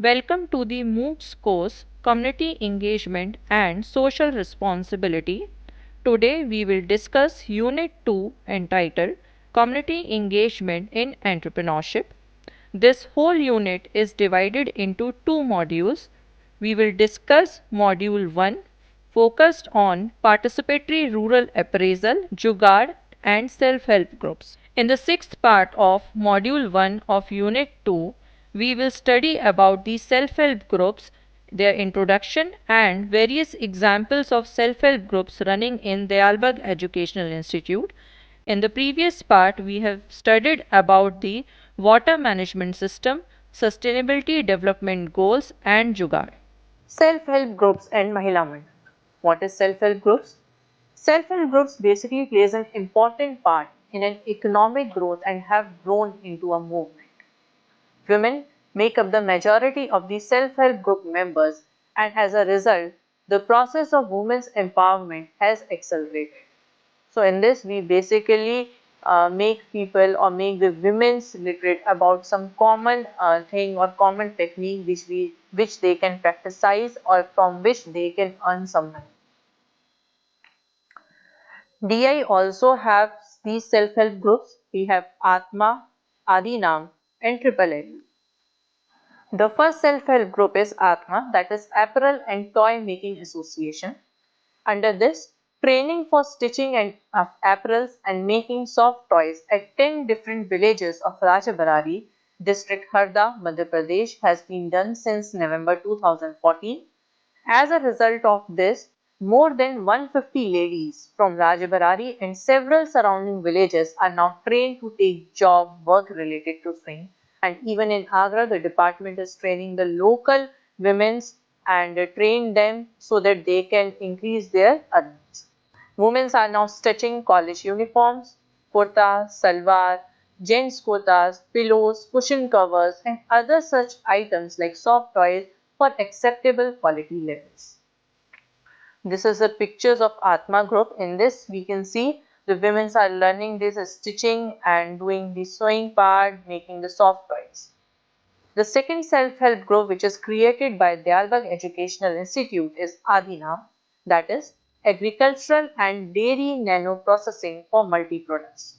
Welcome to the MOOCs course Community Engagement and Social Responsibility. Today we will discuss Unit 2 entitled Community Engagement in Entrepreneurship. This whole unit is divided into two modules. We will discuss Module 1 focused on participatory rural appraisal, Jugaad and self-help groups. In the sixth part of Module 1 of Unit 2, we will study about the self-help groups, their introduction and various examples of self-help groups running in Dayalbag Educational Institute. In the previous part, we have studied about the water management system, sustainability development goals and Jugaad. Self-help groups and Mahila Mandal. What is self-help groups? Self-help groups basically plays an important part in an economic growth and have grown into a movement. Women make up the majority of the self-help group members, and as a result, the process of women's empowerment has accelerated. So in this, we basically make people or make the women's literate about some common thing or common technique which they can practice or from which they can earn some money. DI also have these self-help groups. We have Atma, Adinam and Triple L. The first self-help group is Atma, that is Apparel and Toy Making Association. Under this, training for stitching and apparels and making soft toys at 10 different villages of Rajabarari, district Harda, Madhya Pradesh has been done since November 2014. As a result of this, more than 150 ladies from Rajabarari and several surrounding villages are now trained to take job work related to sewing. And even in Agra, the department is training the local women's and train them so that they can increase their earnings. Women are now stitching college uniforms, kurta, salwar, gents kurtas, pillows, cushion covers and other such items like soft toys for acceptable quality levels. This is the pictures of Atma group. In this we can see the women are learning this stitching and doing the sewing part, making the soft toys. The second self-help group which is created by Dayalbag Educational Institute is Adinam, that is Agricultural and Dairy Nano Processing for Multi-Products.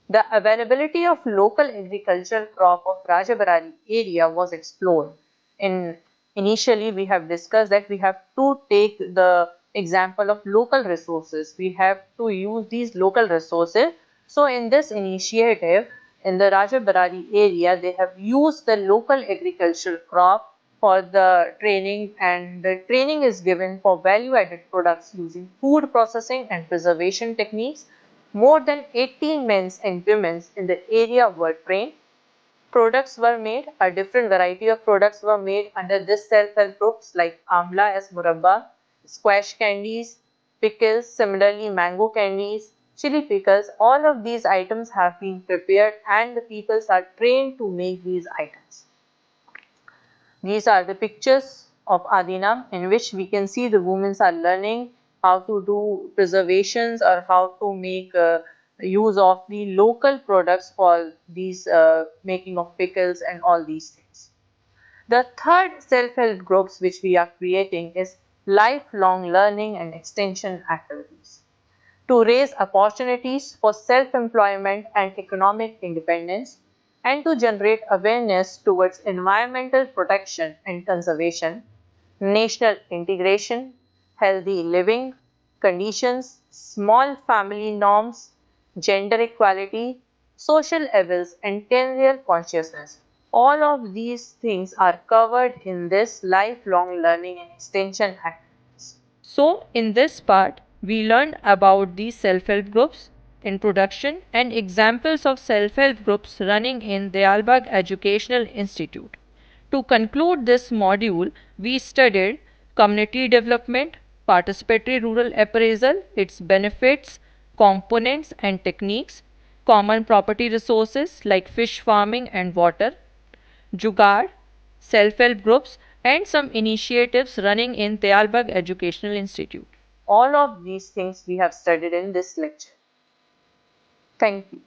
The availability of local agricultural crop of Rajabarari area was explored. Initially, we have discussed that we have to take the example of local resources. We have to use these local resources. So, in this initiative, in the Rajabarari area, they have used the local agricultural crop for the training, and the training is given for value-added products using food processing and preservation techniques. More than 18 men and women in the area were trained. Products were made, a different variety of products were made under this self-help groups like amla as murabba, squash candies, pickles, similarly mango candies, chili pickles. All of these items have been prepared and the people are trained to make these items. These are the pictures of Adinam in which we can see the women are learning how to do preservations or how to make use of the local products for these making of pickles and all these things. The third self-help groups which we are creating is lifelong learning and extension activities to raise opportunities for self-employment and economic independence, and to generate awareness towards environmental protection and conservation, national integration, healthy living conditions, small family norms, gender equality, social evils, and tenurial consciousness. All of these things are covered in this lifelong learning and extension activities. So, in this part, we learned about the self-help groups, introduction and examples of self-help groups running in Dayalbag Educational Institute. To conclude this module, we studied community development, participatory rural appraisal, its benefits, components and techniques, common property resources like fish farming and water, Jugaad, self-help groups and some initiatives running in Dayalbag Educational Institute. All of these things we have studied in this lecture. Thank you.